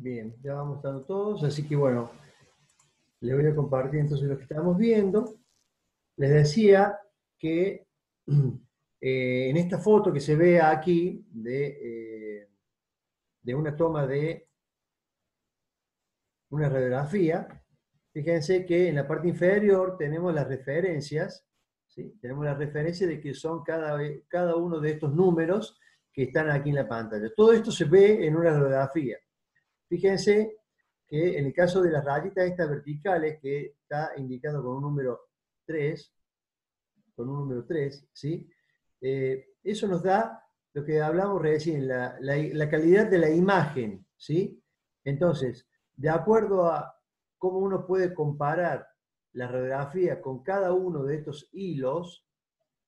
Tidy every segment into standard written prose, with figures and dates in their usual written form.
Bien, ya vamos estando todos, así que bueno, les voy a compartir entonces lo que estamos viendo. Les decía que en esta foto que se ve aquí de una toma de una radiografía, fíjense que en la parte inferior tenemos las referencias, ¿sí? Tenemos las referencias de que son cada uno de estos números que están aquí en la pantalla. Todo esto se ve en una radiografía. Fíjense que en el caso de las rayitas estas verticales, que está indicado con un número 3, ¿sí? Eso nos da lo que hablamos recién, la calidad de la imagen, ¿sí? Entonces, de acuerdo a cómo uno puede comparar la radiografía con cada uno de estos hilos,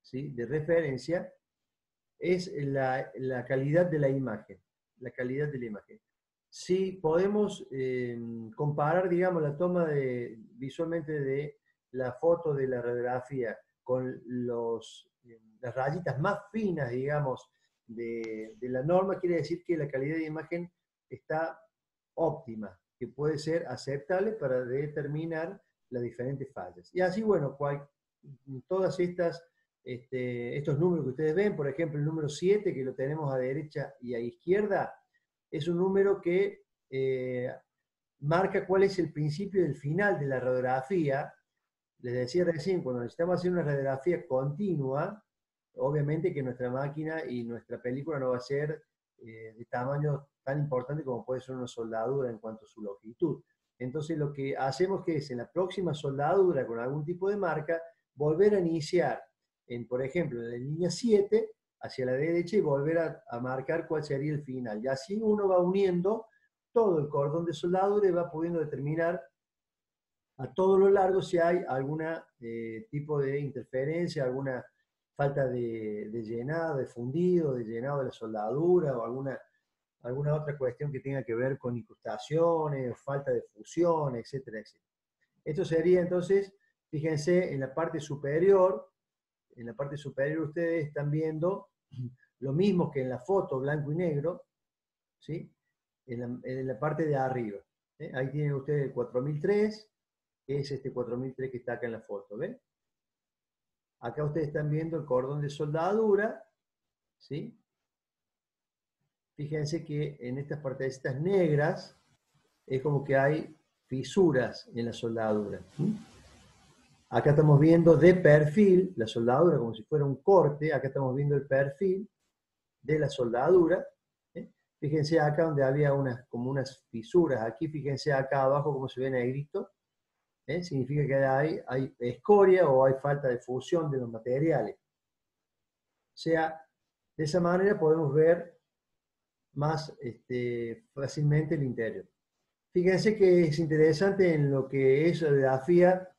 ¿sí?, de referencia, es la calidad de la imagen, la calidad de la imagen. Si podemos comparar, digamos, la toma visualmente de la foto de la radiografía con las rayitas más finas, digamos, de la norma, quiere decir que la calidad de imagen está óptima, que puede ser aceptable para determinar las diferentes fallas. Y así, bueno, todas estos números que ustedes ven, por ejemplo, el número 7, que lo tenemos a derecha y a izquierda, es un número que marca cuál es el principio y el final de la radiografía. Les decía recién, cuando necesitamos hacer una radiografía continua, obviamente que nuestra máquina y nuestra película no va a ser de tamaño tan importante como puede ser una soldadura en cuanto a su longitud. Entonces lo que hacemos que es en la próxima soldadura con algún tipo de marca, volver a iniciar, por ejemplo, en la línea 7 hacia la derecha y volver a marcar cuál sería el final. Y así uno va uniendo todo el cordón de soldadura y va pudiendo determinar a todo lo largo si hay algún tipo de interferencia, alguna falta de llenado, de fundido, de llenado de la soldadura o alguna otra cuestión que tenga que ver con incrustaciones, falta de fusión, etcétera, etcétera. Esto sería entonces, fíjense, en la parte superior ustedes están viendo lo mismo que en la foto blanco y negro, ¿sí? En la parte de arriba. Ahí tienen ustedes el 4003, que es este 4003 que está acá en la foto, ¿ven? Acá ustedes están viendo el cordón de soldadura, ¿sí? Fíjense que en estas partecitas negras es como que hay fisuras en la soldadura. Acá estamos viendo de perfil la soldadura como si fuera un corte, acá estamos viendo el perfil de la soldadura. Fíjense acá donde había como unas fisuras, aquí fíjense acá abajo como se ve negrito, significa que hay escoria o hay falta de fusión de los materiales. O sea, de esa manera podemos ver más fácilmente el interior. Fíjense que es interesante en lo que es la radiografía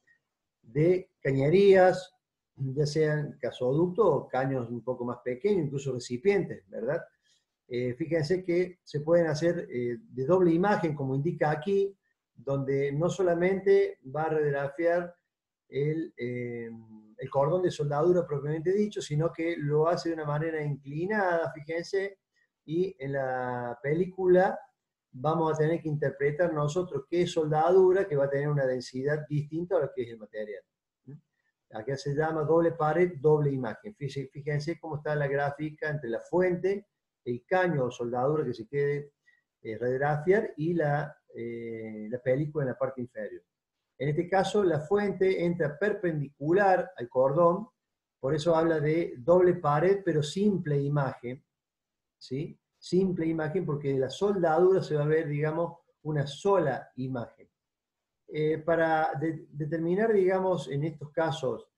de cañerías, ya sean gasoductos o caños un poco más pequeños, incluso recipientes, ¿verdad? Fíjense que se pueden hacer de doble imagen, como indica aquí, donde no solamente va a radiografiar el cordón de soldadura propiamente dicho, sino que lo hace de una manera inclinada, fíjense, y en la película vamos a tener que interpretar nosotros qué es soldadura, que va a tener una densidad distinta a lo que es el material. Acá se llama doble pared, doble imagen. Fíjense cómo está la gráfica entre la fuente, el caño o soldadura que se quiere radiografiar y la película en la parte inferior. En este caso, la fuente entra perpendicular al cordón, por eso habla de doble pared, pero simple imagen, ¿sí? Simple imagen porque de la soldadura se va a ver, digamos, una sola imagen. Para determinar, digamos, en estos casos,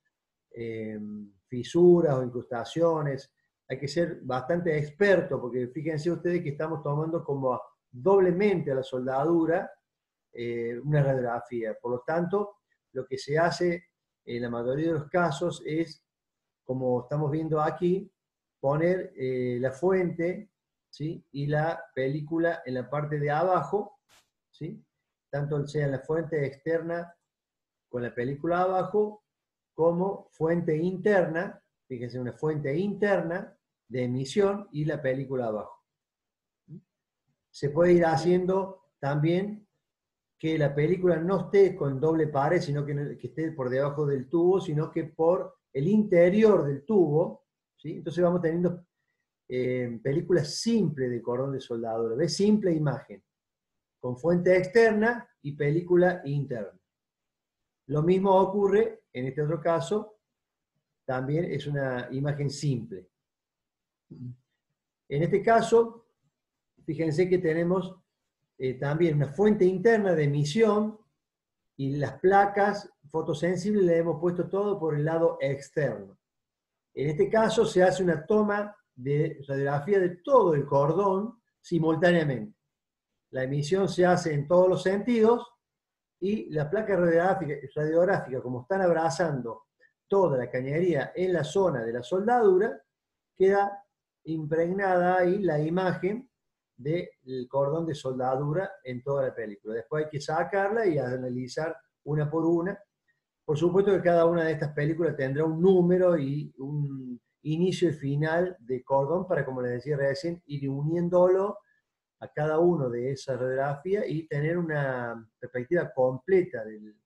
fisuras o incrustaciones, hay que ser bastante experto, porque fíjense ustedes que estamos tomando como doblemente a la soldadura una radiografía. Por lo tanto, lo que se hace en la mayoría de los casos es, como estamos viendo aquí, poner la fuente, ¿sí?, y la película en la parte de abajo, ¿sí?, tanto sea en la fuente externa con la película abajo, como fuente interna, fíjense, una fuente interna de emisión y la película abajo. Se puede ir haciendo también que la película no esté con doble pared, sino que esté por debajo del tubo, sino que por el interior del tubo, ¿sí? Entonces vamos teniendo películas simples de cordón de soldadura, ¿ves? Simple imagen, con fuente externa y película interna. Lo mismo ocurre en este otro caso, también es una imagen simple. En este caso, fíjense que tenemos también una fuente interna de emisión y las placas fotosensibles le hemos puesto todo por el lado externo. En este caso se hace una toma de radiografía de todo el cordón simultáneamente. La emisión se hace en todos los sentidos y la placa radiográfica, como están abrazando toda la cañería en la zona de la soldadura, queda impregnada ahí la imagen del cordón de soldadura en toda la película. Después hay que sacarla y analizar una por una. Por supuesto que cada una de estas películas tendrá un número y un inicio y final de cordón para, como les decía recién, ir uniéndolo a cada uno de esas radiografías y tener una perspectiva completa del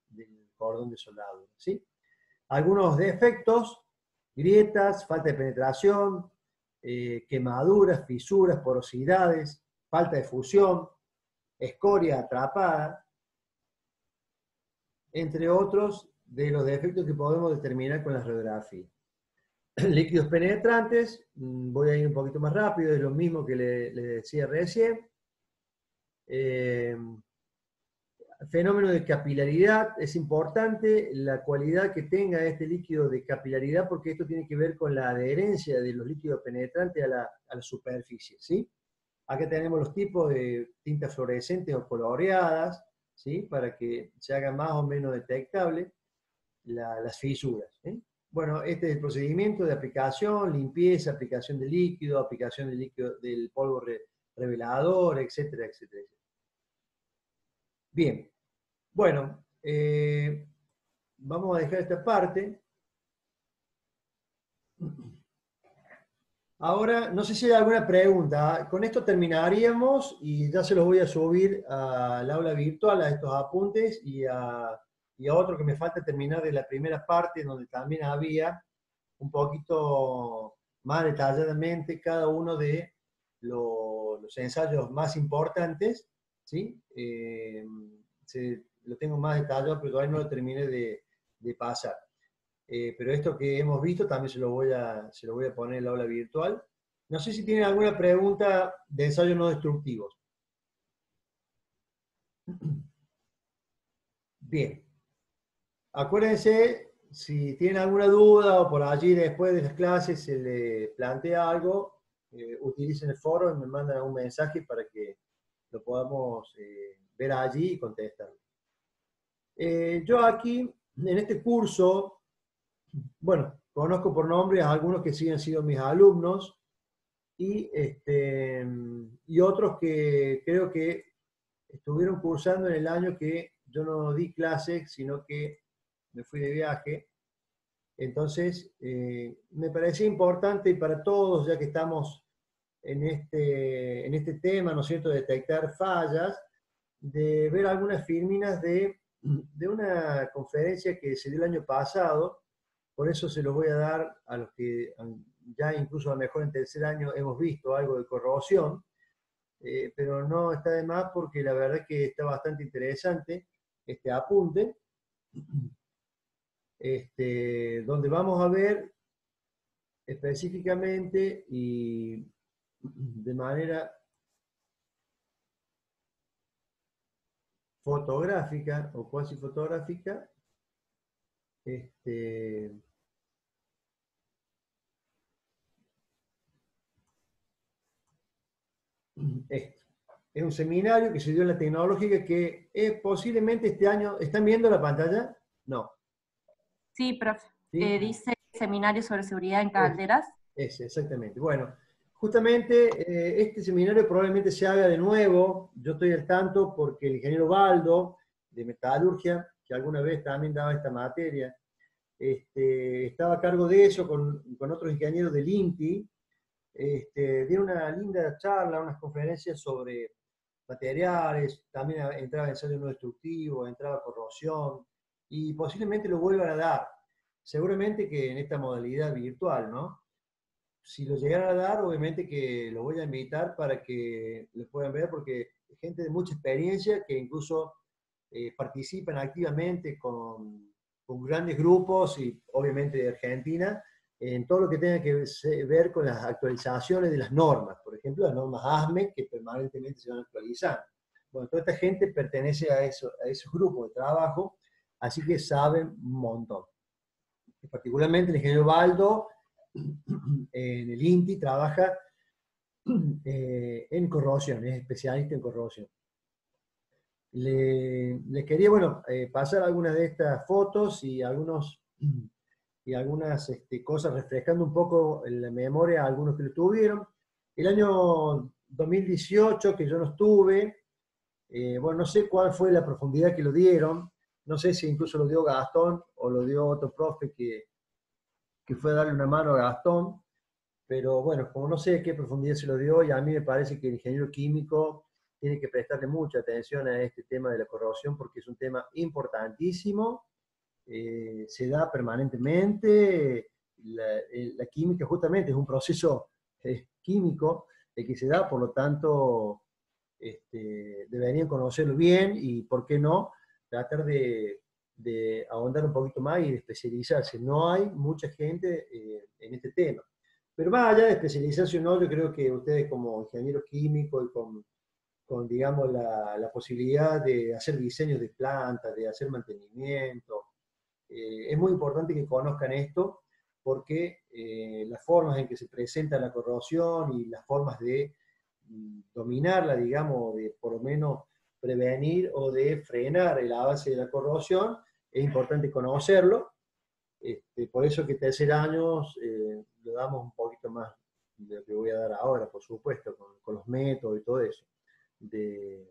cordón de soldadura, ¿sí? Algunos defectos, grietas, falta de penetración, quemaduras, fisuras, porosidades, falta de fusión, escoria atrapada, entre otros de los defectos que podemos determinar con la radiografía. Líquidos penetrantes, voy a ir un poquito más rápido, es lo mismo que le decía recién. Fenómeno de capilaridad, es importante la cualidad que tenga este líquido de capilaridad porque esto tiene que ver con la adherencia de los líquidos penetrantes a la superficie, ¿sí? Acá tenemos los tipos de tintas fluorescentes o coloreadas, ¿sí? Para que se haga más o menos detectable las fisuras, ¿sí? Bueno, este es el procedimiento de aplicación, limpieza, aplicación de líquido del polvo revelador, etcétera, etcétera. Bien, bueno, vamos a dejar esta parte. Ahora, no sé si hay alguna pregunta. Con esto terminaríamos y ya se los voy a subir al aula virtual, a estos apuntes y a otro que me falta terminar de la primera parte, donde también había un poquito más detalladamente cada uno de los ensayos más importantes, ¿sí? Lo tengo más detallado, pero todavía no lo terminé de pasar. Pero esto que hemos visto también se lo voy a poner en la aula virtual. No sé si tienen alguna pregunta de ensayos no destructivos. Bien. Acuérdense, si tienen alguna duda o por allí después de las clases se le plantea algo, utilicen el foro y me mandan un mensaje para que lo podamos ver allí y contestar. Yo aquí, en este curso, bueno, conozco por nombre a algunos que sí han sido mis alumnos y otros que creo que estuvieron cursando en el año que yo no di clases, sino que me fui de viaje. Entonces, me parecía importante para todos, ya que estamos en este tema, ¿no es cierto?, de detectar fallas, de ver algunas filminas de una conferencia que se dio el año pasado. Por eso se los voy a dar a los que ya incluso a lo mejor en tercer año hemos visto algo de corrosión, pero no está de más porque la verdad que está bastante interesante este apunte, donde vamos a ver específicamente y de manera fotográfica o cuasi fotográfica esto. Es un seminario que se dio en la tecnológica que posiblemente este año... ¿Están viendo la pantalla? No. Sí, profe. ¿Sí? Dice seminario sobre seguridad en calderas. Exactamente. Bueno, justamente este seminario probablemente se haga de nuevo. Yo estoy al tanto porque el ingeniero Baldo, de metalurgia, que alguna vez también daba esta materia, estaba a cargo de eso con otros ingenieros del INTI. Dieron una linda charla, unas conferencias sobre materiales, también entraba ensayo no destructivo, entraba corrosión, y posiblemente lo vuelvan a dar. Seguramente que en esta modalidad virtual, ¿no? Si lo llegaran a dar, obviamente que lo voy a invitar para que lo puedan ver, porque hay gente de mucha experiencia que incluso participan activamente con grandes grupos y obviamente de Argentina, en todo lo que tenga que ver con las actualizaciones de las normas, por ejemplo, las normas ASME que permanentemente se van actualizando. Bueno, toda esta gente pertenece a esos grupos de trabajo, así que saben un montón. Y particularmente el ingeniero Baldo, en el INTI, trabaja en corrosión, es especialista en corrosión. Les quería, bueno, pasar algunas de estas fotos y algunas cosas, refrescando un poco en la memoria a algunos que lo tuvieron. El año 2018, que yo no estuve, bueno, no sé cuál fue la profundidad que lo dieron, no sé si incluso lo dio Gastón o lo dio otro profe que fue a darle una mano a Gastón, pero bueno, como no sé qué profundidad se lo dio, y a mí me parece que el ingeniero químico tiene que prestarle mucha atención a este tema de la corrosión porque es un tema importantísimo, se da permanentemente, la química justamente es un proceso químico el que se da, por lo tanto deberían conocerlo bien y, ¿por qué no?, tratar de ahondar un poquito más y de especializarse. No hay mucha gente en este tema. Pero más allá de especializarse o no, yo creo que ustedes como ingenieros químicos y digamos, la posibilidad de hacer diseños de plantas, de hacer mantenimiento, es muy importante que conozcan esto porque las formas en que se presenta la corrosión y las formas de dominarla, digamos, de por lo menos prevenir o de frenar el avance de la corrosión, es importante conocerlo. Por eso que tercer año lo damos un poquito más de lo que voy a dar ahora, por supuesto, con los métodos y todo eso, de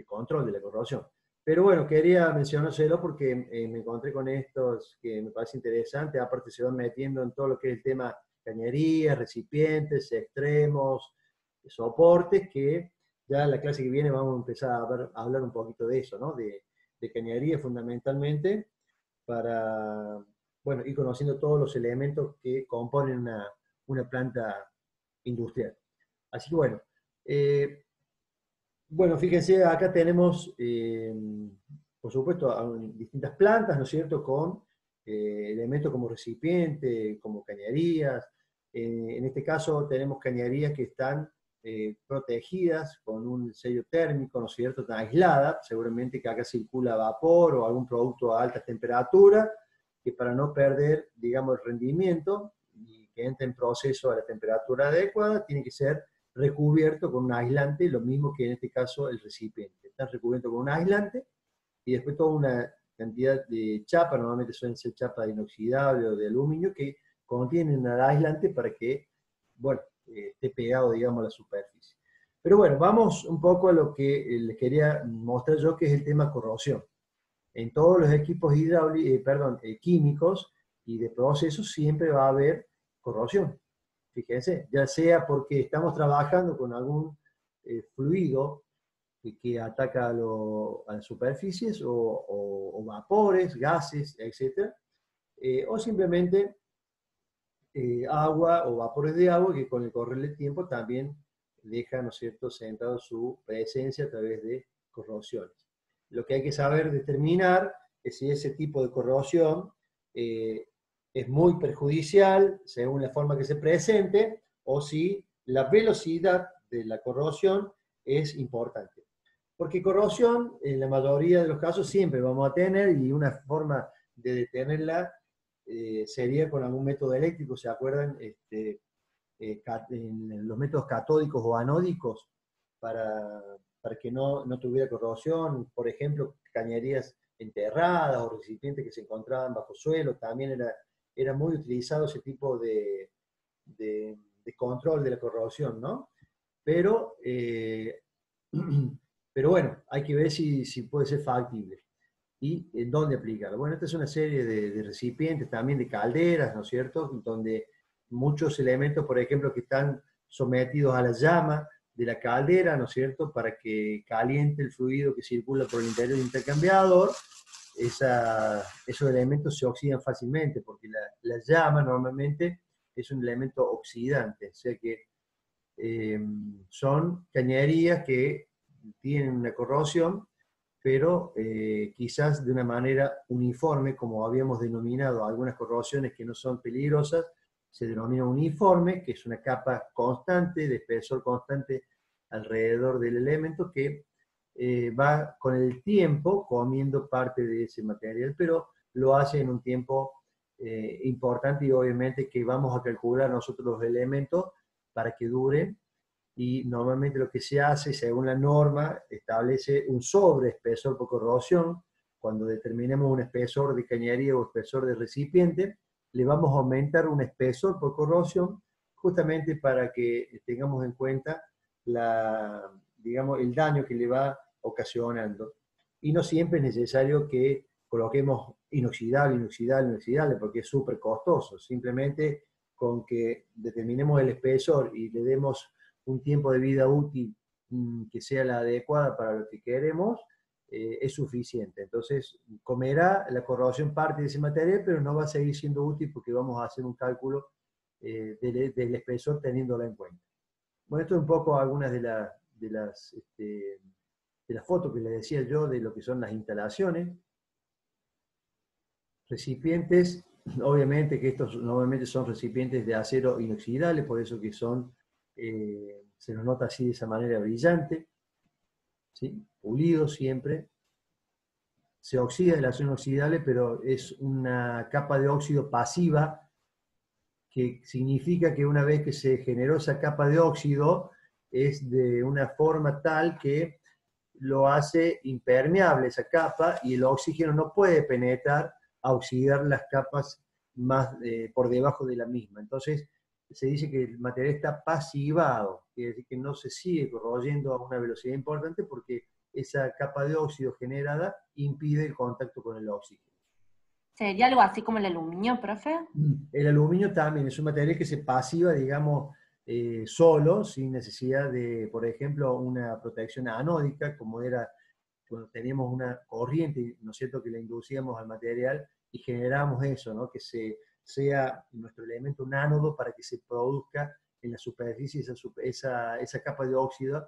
control de la corrosión. Pero bueno, quería mencionárselo porque me encontré con estos que me parece interesante, aparte se van metiendo en todo lo que es el tema cañerías, recipientes, extremos, soportes, que ya en la clase que viene vamos a empezar a hablar un poquito de eso, ¿no? De cañería fundamentalmente, para, bueno, ir conociendo todos los elementos que componen una planta industrial. Así que bueno, bueno, fíjense, acá tenemos, por supuesto, distintas plantas, ¿no es cierto?, con elementos como recipiente, como cañerías. En este caso tenemos cañerías que están protegidas con un sello térmico, ¿no es cierto?, están aisladas, seguramente que acá circula vapor o algún producto a alta temperatura, que para no perder, digamos, el rendimiento y que entre en proceso a la temperatura adecuada, tiene que ser recubierto con un aislante, lo mismo que en este caso el recipiente. Está recubierto con un aislante y después toda una cantidad de chapa, normalmente suelen ser chapas inoxidable o de aluminio, que contienen el aislante para que, bueno, esté pegado, digamos, a la superficie. Pero bueno, vamos un poco a lo que les quería mostrar yo, que es el tema corrosión. En todos los equipos químicos y de procesos siempre va a haber corrosión. Fíjense, ya sea porque estamos trabajando con algún fluido que ataca a las superficies o vapores, gases, etc. O simplemente agua o vapores de agua que con el correr del tiempo también deja, ¿no es cierto?, sentado su presencia a través de corrosiones. Lo que hay que saber determinar es si ese tipo de corrosión es muy perjudicial según la forma que se presente o si la velocidad de la corrosión es importante. Porque corrosión, en la mayoría de los casos, siempre vamos a tener, y una forma de detenerla sería con algún método eléctrico. ¿Se acuerdan? En los métodos catódicos o anódicos para que no tuviera corrosión, por ejemplo, cañerías enterradas o recipientes que se encontraban bajo suelo, también era muy utilizado ese tipo de control de la corrosión, ¿no? Pero, pero bueno, hay que ver si puede ser factible y en dónde aplicarlo. Bueno, esta es una serie de recipientes, también de calderas, ¿no es cierto?, donde muchos elementos, por ejemplo, que están sometidos a la llama, de la caldera, ¿no es cierto?, para que caliente el fluido que circula por el interior del intercambiador, esos elementos se oxidan fácilmente, porque la llama normalmente es un elemento oxidante, o sea que son cañerías que tienen una corrosión, pero quizás de una manera uniforme, como habíamos denominado algunas corrosiones que no son peligrosas, se denomina uniforme, que es una capa constante, de espesor constante alrededor del elemento que va con el tiempo comiendo parte de ese material, pero lo hace en un tiempo importante, y obviamente que vamos a calcular nosotros los elementos para que duren, y normalmente lo que se hace, según la norma, establece un sobreespesor por corrosión. Cuando determinemos un espesor de cañería o espesor de recipiente, le vamos a aumentar un espesor por corrosión, justamente para que tengamos en cuenta digamos, el daño que le va ocasionando. Y no siempre es necesario que coloquemos inoxidable, porque es súper costoso. Simplemente con que determinemos el espesor y le demos un tiempo de vida útil que sea la adecuada para lo que queremos, es suficiente. Entonces, comerá la corrosión parte de ese material, pero no va a seguir siendo útil porque vamos a hacer un cálculo del espesor teniéndolo en cuenta. Bueno, esto es un poco algunas de las fotos que les decía yo de lo que son las instalaciones. Recipientes, obviamente que estos normalmente son recipientes de acero inoxidable, por eso que son, se nos nota así de esa manera brillante, ¿sí? Pulido siempre. Se oxida el acero inoxidable, pero es una capa de óxido pasiva, que significa que una vez que se generó esa capa de óxido, es de una forma tal que lo hace impermeable esa capa, y el oxígeno no puede penetrar a oxidar las capas más por debajo de la misma. Entonces se dice que el material está pasivado, quiere decir que no se sigue corroyendo a una velocidad importante, porque esa capa de óxido generada impide el contacto con el oxígeno. ¿Sería algo así como el aluminio, profe? El aluminio también es un material que se pasiva, digamos, solo, sin necesidad de, por ejemplo, una protección anódica, como era cuando teníamos una corriente, ¿no es cierto?, que le inducíamos al material y generamos eso, ¿no?, que sea nuestro elemento un ánodo para que se produzca en la superficie esa capa de óxido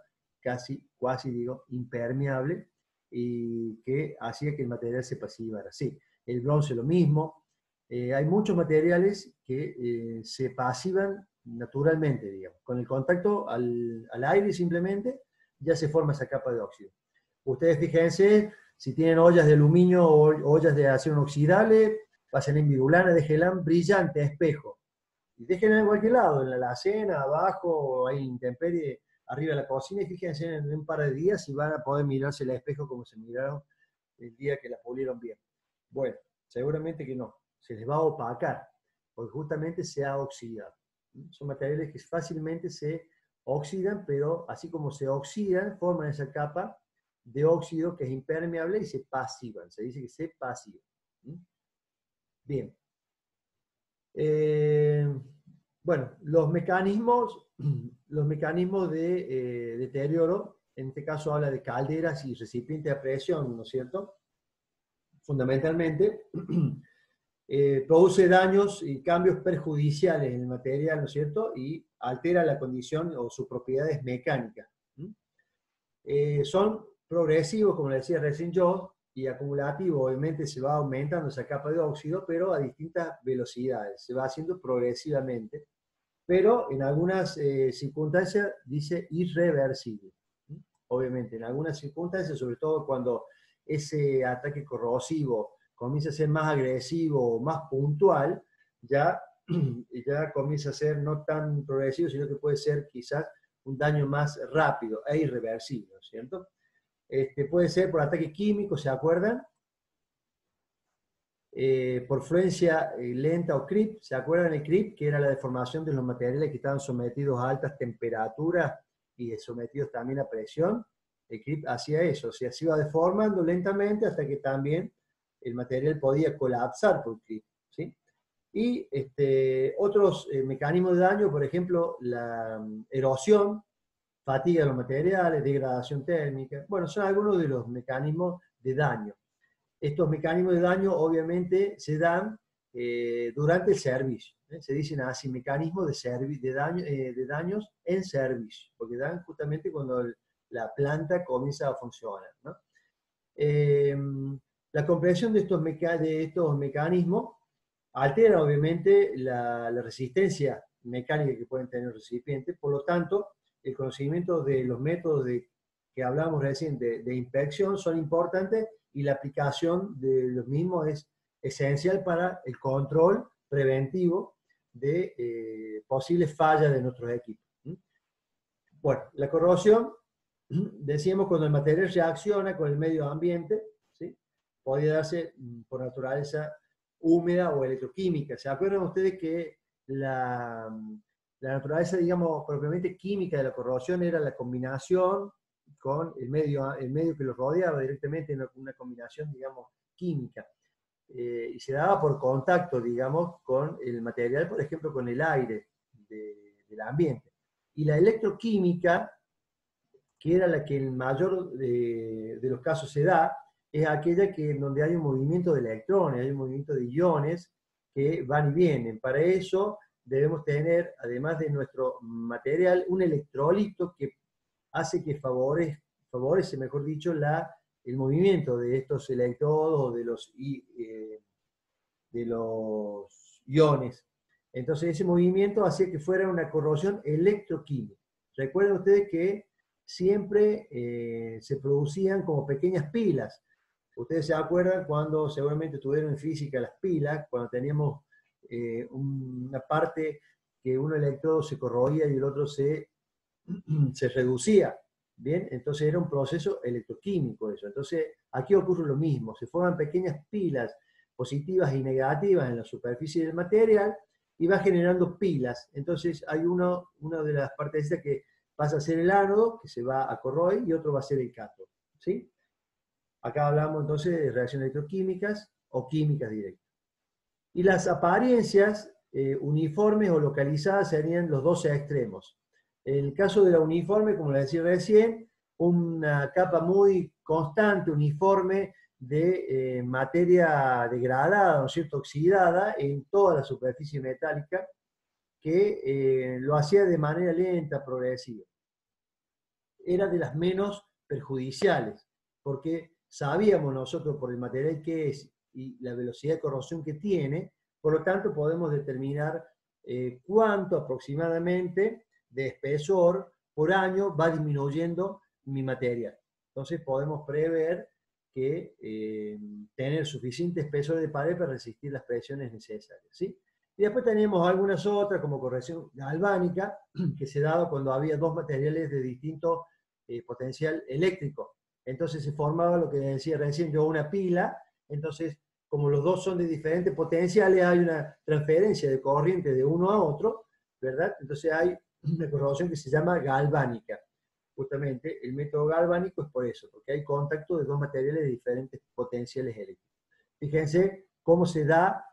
cuasi digo, impermeable, y que hacía que el material se pasivara. Sí, el bronce lo mismo. Hay muchos materiales que se pasivan naturalmente, digamos. Con el contacto al aire simplemente ya se forma esa capa de óxido. Ustedes fíjense, si tienen ollas de aluminio o ollas de acero inoxidable, pasen en virulana, déjenla brillante, a espejo. Y déjenla en cualquier lado, en la alacena, abajo, ahí en intemperie, arriba de la cocina, y fíjense en un par de días y van a poder mirarse el espejo como se miraron el día que la pulieron bien. Bueno, seguramente que no, se les va a opacar, porque justamente se ha oxidado. Son materiales que fácilmente se oxidan, pero así como se oxidan, forman esa capa de óxido que es impermeable y se pasivan. Se dice que se pasivan. Bien. Bueno, los mecanismos de deterioro, en este caso habla de calderas y recipientes a presión, ¿no es cierto? Fundamentalmente, produce daños y cambios perjudiciales en el material, ¿no es cierto? Y altera la condición o sus propiedades mecánicas. Son progresivos, como le decía recién yo, y acumulativo, obviamente se va aumentando esa capa de óxido, pero a distintas velocidades, se va haciendo progresivamente, pero en algunas circunstancias dice irreversible. Obviamente, en algunas circunstancias, sobre todo cuando ese ataque corrosivo comienza a ser más agresivo o más puntual, ya comienza a ser no tan progresivo, sino que puede ser quizás un daño más rápido e irreversible, ¿no es cierto? Puede ser por ataque químico, ¿se acuerdan? Por fluencia lenta o creep, ¿se acuerdan el creep? Que era la deformación de los materiales que estaban sometidos a altas temperaturas y sometidos también a presión. El creep hacía eso, o sea, se iba deformando lentamente hasta que también el material podía colapsar por creep, ¿sí? Y otros mecanismos de daño, por ejemplo, la erosión, fatiga de los materiales, degradación térmica. Bueno, son algunos de los mecanismos de daño. Estos mecanismos de daño obviamente se dan durante el servicio. Se dicen así, mecanismos de daños en servicio, porque dan justamente cuando la planta comienza a funcionar, ¿no? La comprensión de estos mecanismos altera obviamente la resistencia mecánica que pueden tener los recipientes, por lo tanto, el conocimiento de los métodos que hablamos recién de inspección son importantes y la aplicación de los mismos es esencial para el control preventivo de posibles fallas de nuestros equipos. Bueno, la corrosión, decíamos, cuando el material reacciona con el medio ambiente, ¿sí? Puede darse por naturaleza húmeda o electroquímica. ¿Se acuerdan ustedes que la naturaleza, digamos, propiamente química de la corrosión era la combinación con el medio que lo rodeaba directamente, en una combinación, digamos, química? Y se daba por contacto, digamos, con el material, por ejemplo, con el aire del ambiente. Y la electroquímica, que era la que en el mayor de los casos se da, es aquella que donde hay un movimiento de electrones, hay un movimiento de iones que van y vienen. Para eso debemos tener, además de nuestro material, un electrolito que hace que favorece, mejor dicho, el movimiento de estos electrodos o de los iones. Entonces ese movimiento hacía que fuera una corrosión electroquímica. Recuerden ustedes que siempre se producían como pequeñas pilas. Ustedes se acuerdan cuando seguramente tuvieron en física las pilas, cuando teníamos una parte que un electrodo se corroía y el otro se reducía. Bien, entonces era un proceso electroquímico eso. Entonces aquí ocurre lo mismo, se forman pequeñas pilas positivas y negativas en la superficie del material y va generando pilas. Entonces hay una de las partes de esta que pasa a ser el ánodo, que se va a corroer, y otro va a ser el cátodo, ¿sí? Acá hablamos entonces de reacciones electroquímicas o químicas directas. Y las apariencias uniformes o localizadas serían los dos extremos. En el caso de la uniforme, como les decía recién, una capa muy constante, uniforme, de materia degradada, ¿no es cierto?, oxidada en toda la superficie metálica, que lo hacía de manera lenta, progresiva. Era de las menos perjudiciales, porque sabíamos nosotros por el material que es y la velocidad de corrosión que tiene, por lo tanto podemos determinar cuánto aproximadamente de espesor por año va disminuyendo mi material. Entonces podemos prever que tener suficiente espesor de pared para resistir las presiones necesarias, ¿sí? Y después tenemos algunas otras, como corrosión galvánica, que se daba cuando había dos materiales de distinto potencial eléctrico. Entonces se formaba lo que decía recién yo, una pila. Entonces, como los dos son de diferentes potenciales, hay una transferencia de corriente de uno a otro, ¿verdad? Entonces hay una corrosión que se llama galvánica. Justamente el método galvánico es por eso, porque hay contacto de dos materiales de diferentes potenciales eléctricos. Fíjense cómo se da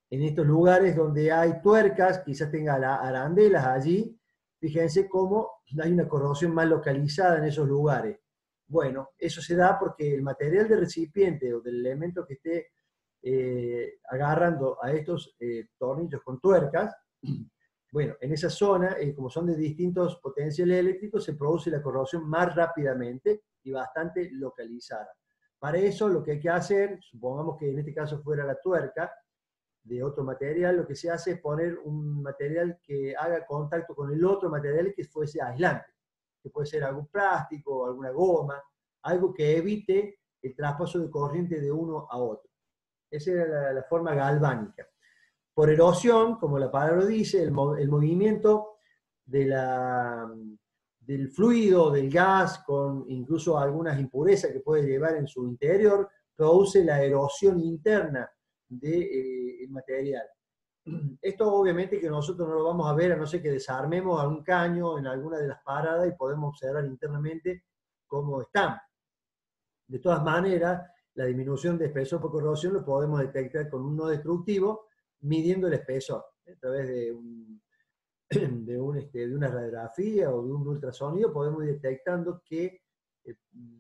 en estos lugares donde hay tuercas, quizás tenga arandelas allí. Fíjense cómo hay una corrosión más localizada en esos lugares. Bueno, eso se da porque el material del recipiente o del elemento que esté agarrando a estos tornillos con tuercas, bueno, en esa zona, como son de distintos potenciales eléctricos, se produce la corrosión más rápidamente y bastante localizada. Para eso lo que hay que hacer, supongamos que en este caso fuera la tuerca de otro material, lo que se hace es poner un material que haga contacto con el otro material que fuese aislante, que puede ser algún plástico o alguna goma, algo que evite el traspaso de corriente de uno a otro. Esa era la forma galvánica. Por erosión, como la palabra dice, el movimiento del fluido, del gas, con incluso algunas impurezas que puede llevar en su interior, produce la erosión interna del material. Esto obviamente que nosotros no lo vamos a ver a no ser que desarmemos algún caño en alguna de las paradas y podemos observar internamente cómo están. De todas maneras, la disminución de espesor por corrosión lo podemos detectar con un no destructivo midiendo el espesor a través de de una radiografía o de un ultrasonido, podemos ir detectando que,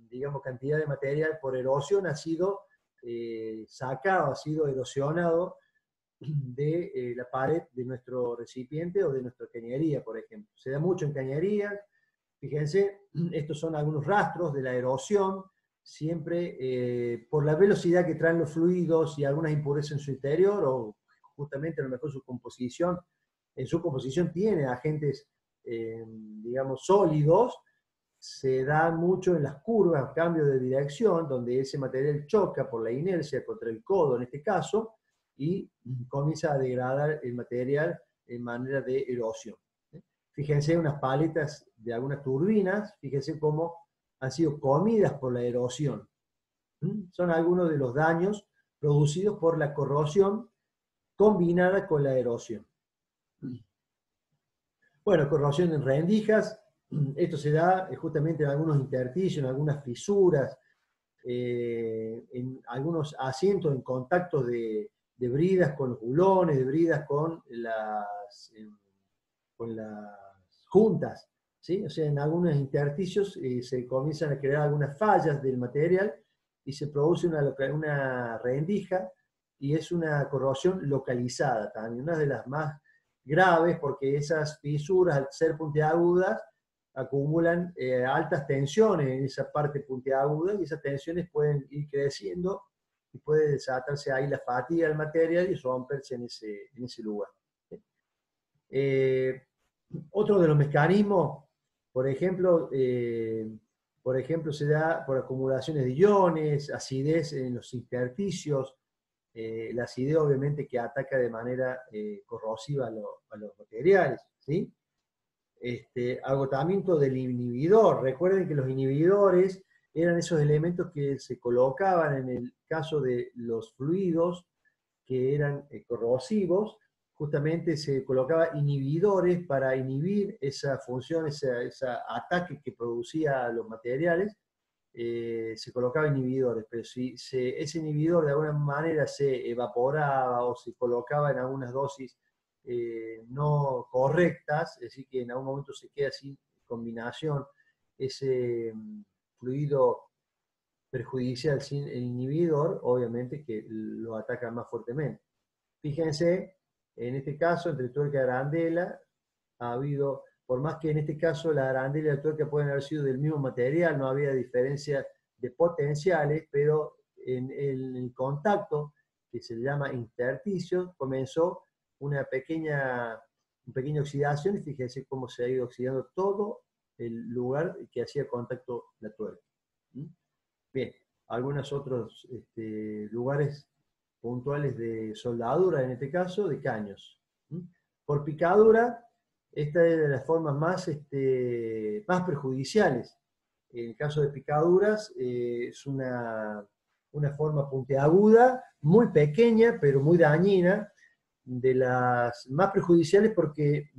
digamos, cantidad de material por erosión ha sido sacado, ha sido erosionado de la pared de nuestro recipiente o de nuestra cañería, por ejemplo. Se da mucho en cañerías. Fíjense, estos son algunos rastros de la erosión, siempre por la velocidad que traen los fluidos y algunas impurezas en su interior, o justamente a lo mejor su composición. En su composición tiene agentes, digamos, sólidos. Se da mucho en las curvas, cambio de dirección, donde ese material choca por la inercia contra el codo en este caso, y comienza a degradar el material en manera de erosión. Fíjense unas paletas de algunas turbinas, fíjense cómo han sido comidas por la erosión. Son algunos de los daños producidos por la corrosión combinada con la erosión. Bueno, corrosión en rendijas, esto se da justamente en algunos intersticios, en algunas fisuras, en algunos asientos en contactos de bridas con los bulones, de bridas con las juntas, ¿sí? O sea, en algunos intersticios se comienzan a crear algunas fallas del material y se produce una rendija, y es una corrosión localizada también, una de las más graves, porque esas fisuras, al ser puntiagudas, acumulan altas tensiones en esa parte puntiaguda, y esas tensiones pueden ir creciendo y puede desatarse ahí la fatiga del material y romperse en ese lugar. Otro de los mecanismos, por ejemplo, se da por acumulaciones de iones, acidez en los intersticios, la acidez obviamente que ataca de manera corrosiva a los materiales, ¿sí? Agotamiento del inhibidor. Recuerden que los inhibidores eran esos elementos que se colocaban en el caso de los fluidos que eran corrosivos. Justamente se colocaba inhibidores para inhibir esa función, ese ataque que producía los materiales. Se colocaba inhibidores, pero si ese inhibidor de alguna manera se evaporaba o se colocaba en algunas dosis no correctas, es decir, que en algún momento se queda sin combinación ese fluido perjudicial sin el inhibidor, obviamente que lo ataca más fuertemente. Fíjense, en este caso, entre tuerca y arandela, ha habido, por más que en este caso la arandela y la tuerca pueden haber sido del mismo material, no había diferencia de potenciales, pero en el contacto, que se llama intersticio, comenzó una pequeña oxidación, y fíjense cómo se ha ido oxidando todo el lugar que hacía contacto la tuerca. Bien, algunos otros lugares puntuales de soldadura, en este caso, de caños. Por picadura, esta es de las formas más perjudiciales. En el caso de picaduras, es una forma puntiaguda, muy pequeña, pero muy dañina, de las más perjudiciales porque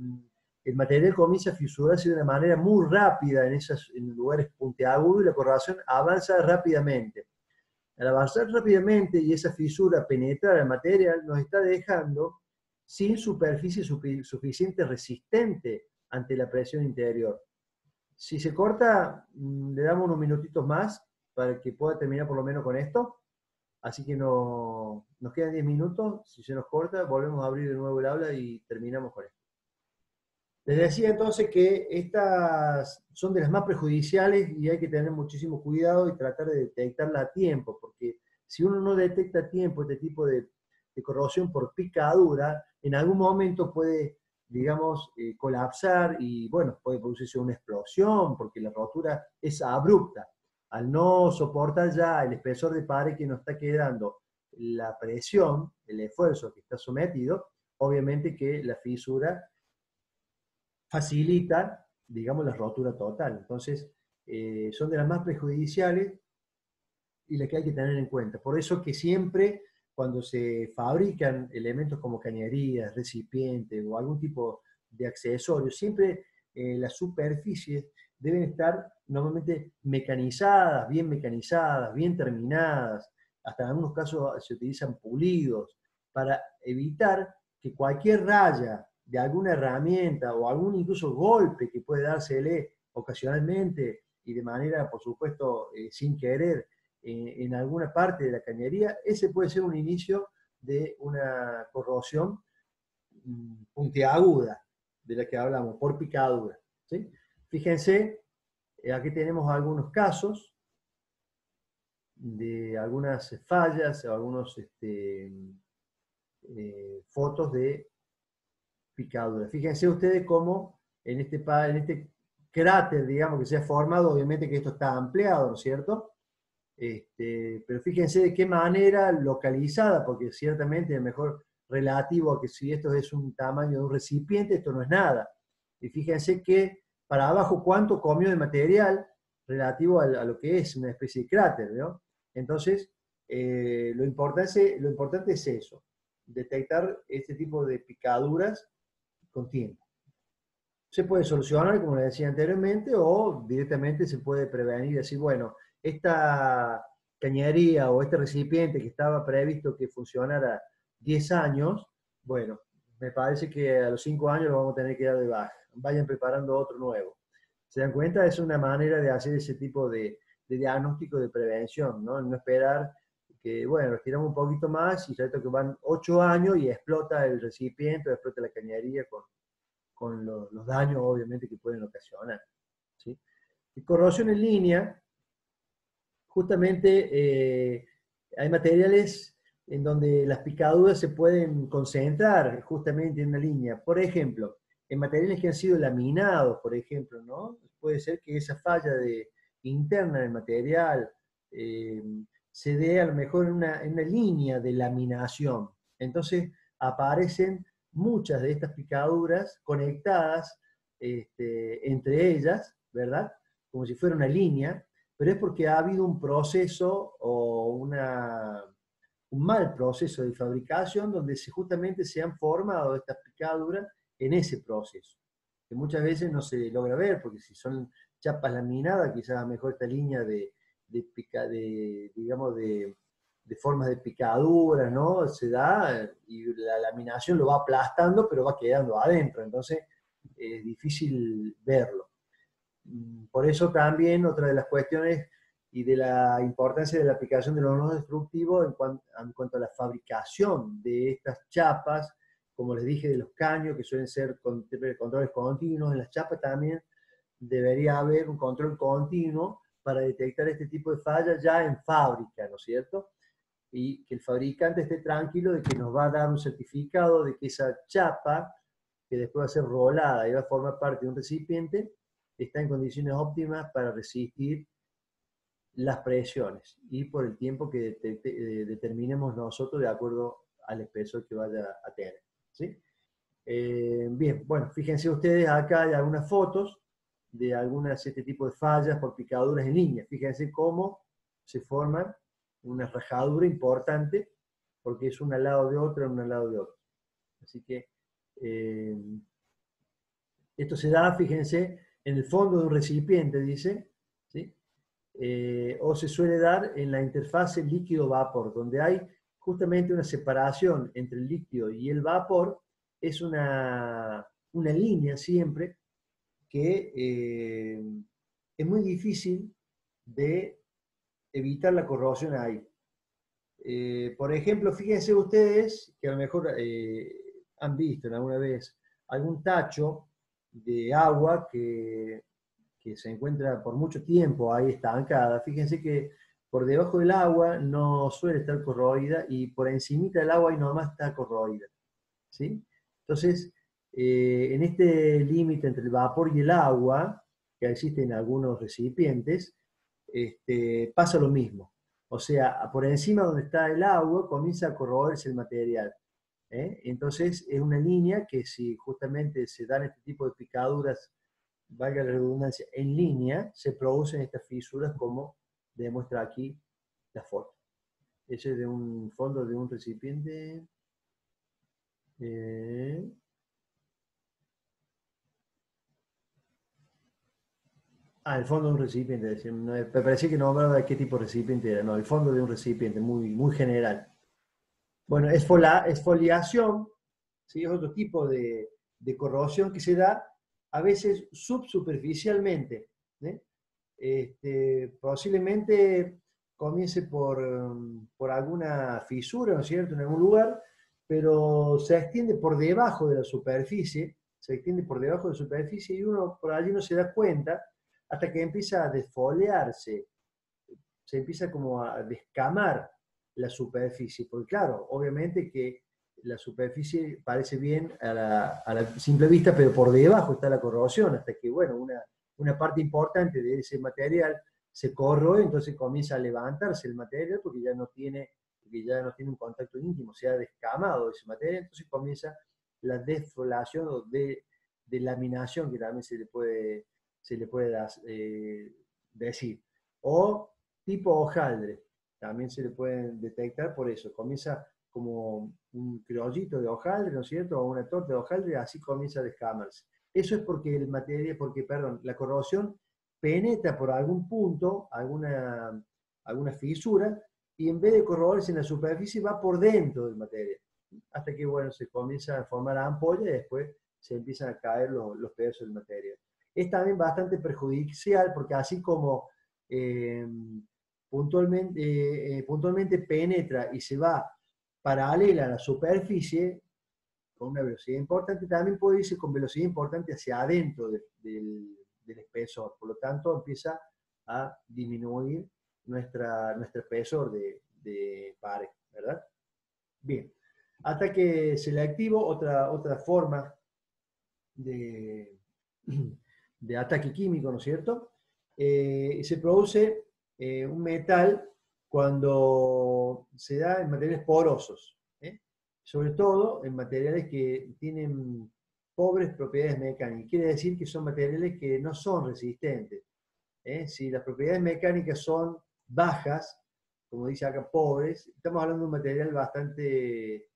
el material comienza a fisurarse de una manera muy rápida en lugares puntiagudos, y la corrosión avanza rápidamente. Al avanzar rápidamente y esa fisura penetrar el material, nos está dejando sin superficie suficiente resistente ante la presión interior. Si se corta, le damos unos minutitos más para que pueda terminar por lo menos con esto. Así que nos quedan 10 minutos. Si se nos corta, volvemos a abrir de nuevo el aula y terminamos con esto. Les decía entonces que estas son de las más perjudiciales y hay que tener muchísimo cuidado y tratar de detectarla a tiempo, porque si uno no detecta a tiempo este tipo de corrosión por picadura, en algún momento puede, digamos, colapsar y, bueno, puede producirse una explosión porque la rotura es abrupta. Al no soportar ya el espesor de pared que nos está quedando, la presión, el esfuerzo que está sometido, obviamente que la fisura facilita, digamos, la rotura total. Entonces, son de las más perjudiciales y las que hay que tener en cuenta. Por eso que siempre, cuando se fabrican elementos como cañerías, recipientes o algún tipo de accesorio, siempre las superficies deben estar normalmente mecanizadas, bien terminadas. Hasta en algunos casos se utilizan pulidos para evitar que cualquier raya de alguna herramienta o algún incluso golpe que puede dársele ocasionalmente y de manera, por supuesto, sin querer, en alguna parte de la cañería, ese puede ser un inicio de una corrosión puntiaguda, de la que hablamos, por picadura. ¿Sí? Fíjense, aquí tenemos algunos casos de algunas fallas o algunos fotos de picadura. Fíjense ustedes cómo en este cráter, digamos, que se ha formado, obviamente que esto está ampliado, ¿no es cierto? Pero fíjense de qué manera localizada, porque ciertamente es mejor relativo a que si esto es un tamaño de un recipiente, esto no es nada. Y fíjense que para abajo cuánto comió de material relativo a lo que es una especie de cráter, ¿no? Entonces, lo importante es eso, detectar este tipo de picaduras con tiempo. Se puede solucionar, como les decía anteriormente, o directamente se puede prevenir y decir, bueno, esta cañería o este recipiente que estaba previsto que funcionara 10 años, bueno, me parece que a los 5 años lo vamos a tener que dar de baja. Vayan preparando otro nuevo. ¿Se dan cuenta? Es una manera de hacer ese tipo de diagnóstico de prevención, ¿no? No esperar que, bueno, estiramos un poquito más y cierto que van 8 años y explota el recipiente, explota la cañería con los daños, obviamente, que pueden ocasionar. ¿Sí? Y corrosión en línea, justamente hay materiales en donde las picaduras se pueden concentrar justamente en una línea. Por ejemplo, en materiales que han sido laminados, por ejemplo, ¿no? Puede ser que esa falla interna del material se dé a lo mejor en una línea de laminación. Entonces aparecen muchas de estas picaduras conectadas entre ellas, ¿verdad? Como si fuera una línea, pero es porque ha habido un proceso o un mal proceso de fabricación donde justamente se han formado estas picaduras en ese proceso, que muchas veces no se logra ver, porque si son chapas laminadas, quizás a lo mejor esta línea digamos, de formas de picaduras, ¿no? Se da y la laminación lo va aplastando, pero va quedando adentro, entonces es difícil verlo. Por eso también otra de las cuestiones y de la importancia de la aplicación de los no destructivos en cuanto a la fabricación de estas chapas, como les dije, de los caños, que suelen ser controles continuos, en las chapas también debería haber un control continuo para detectar este tipo de fallas ya en fábrica, ¿no es cierto? Y que el fabricante esté tranquilo de que nos va a dar un certificado de que esa chapa, que después va a ser rolada y va a formar parte de un recipiente, está en condiciones óptimas para resistir las presiones y por el tiempo que determinemos nosotros de acuerdo al espesor que vaya a tener. ¿Sí? Bien, bueno, fíjense ustedes, acá hay algunas fotos de este tipo de fallas por picaduras en línea. Fíjense cómo se forman una rajadura importante porque es una al lado de otra, una al lado de otra. Así que esto se da, fíjense, en el fondo de un recipiente, dice, ¿sí? O se suele dar en la interfase líquido-vapor, donde hay justamente una separación entre el líquido y el vapor, es una línea siempre que es muy difícil de evitar la corrosión ahí. Por ejemplo, fíjense ustedes que a lo mejor han visto alguna vez algún tacho de agua que se encuentra por mucho tiempo ahí estancada. Fíjense que por debajo del agua no suele estar corroída y por encimita del agua ahí nomás está corroída. ¿Sí? Entonces, en este límite entre el vapor y el agua, que existe en algunos recipientes, pasa lo mismo. O sea, por encima donde está el agua comienza a corroerse el material. Entonces, es una línea que si justamente se dan este tipo de picaduras, valga la redundancia, en línea, se producen estas fisuras como demuestra aquí la foto. Ese es de un fondo de un recipiente. El fondo de un recipiente. Me parecía que no hablaba de qué tipo de recipiente era. No, el fondo de un recipiente, muy, muy general. Bueno, esfoliación, ¿sí? Es otro tipo de corrosión que se da a veces subsuperficialmente. Posiblemente comience por alguna fisura, ¿no es cierto?, en algún lugar, pero se extiende por debajo de la superficie, y uno por allí no se da cuenta hasta que empieza a desfoliarse, se empieza como a descamar la superficie, porque claro, obviamente que la superficie parece bien a la simple vista, pero por debajo está la corrosión, hasta que, bueno, una parte importante de ese material se corroe, entonces comienza a levantarse el material porque ya no tiene un contacto íntimo, se ha descamado ese material, entonces comienza la desfoliación o de laminación, que también se le puede decir. O tipo hojaldre, también se le pueden detectar por eso. Comienza como un criollito de hojaldre, ¿no es cierto? O una torta de hojaldre, así comienza a descamarse. Eso es porque la corrosión penetra por algún punto, alguna fisura, y en vez de corroerse en la superficie, va por dentro del material. Hasta que, bueno, se comienza a formar ampolla y después se empiezan a caer los pedazos del material. Es también bastante perjudicial porque así como eh, puntualmente penetra y se va paralela a la superficie con una velocidad importante, también puede irse con velocidad importante hacia adentro del espesor. Por lo tanto, empieza a disminuir nuestro espesor de pared, ¿verdad? Bien. Ataque selectivo, otra forma de, de ataque químico, ¿no es cierto? Se produce un metal cuando se da en materiales porosos, sobre todo en materiales que tienen pobres propiedades mecánicas. Quiere decir que son materiales que no son resistentes. Si las propiedades mecánicas son bajas, como dice acá, pobres, estamos hablando de un material bastante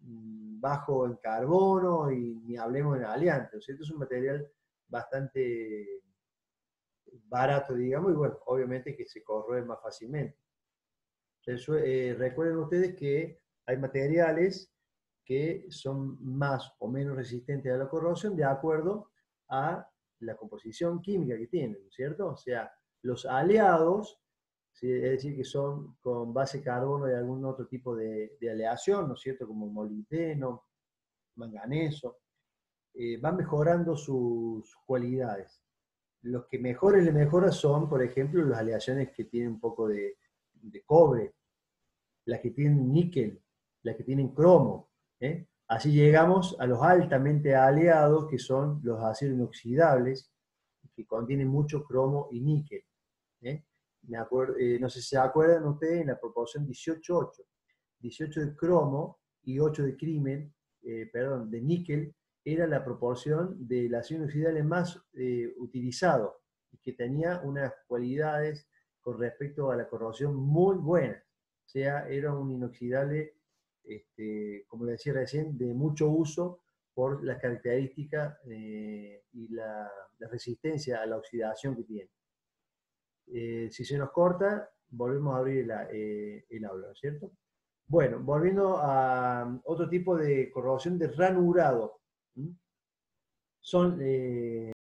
bajo en carbono y ni hablemos en aleantes. O sea, esto es un material bastante barato, digamos, y bueno, obviamente que se corroe más fácilmente. Recuerden ustedes que hay materiales que son más o menos resistentes a la corrosión de acuerdo a la composición química que tienen, ¿no es cierto? O sea, los aleados, ¿sí?, es decir, que son con base carbono de algún otro tipo de aleación, ¿no es cierto?, como molibdeno, manganeso, van mejorando sus cualidades. Los que mejores le mejoran son, por ejemplo, las aleaciones que tienen un poco de cobre, las que tienen níquel, las que tienen cromo. Así llegamos a los altamente aleados, que son los ácidos inoxidables, que contienen mucho cromo y níquel. No sé si se acuerdan ustedes en la proporción 18-8. 18 de cromo y 8 de níquel, era la proporción del ácido inoxidable más utilizado, y que tenía unas cualidades con respecto a la corrosión muy buenas. O sea, era un inoxidable, como le decía recién, de mucho uso por las características y la resistencia a la oxidación que tiene. Si se nos corta, volvemos a abrir el aula, ¿no es cierto? Bueno, volviendo a otro tipo de corrosión de ranurado. Son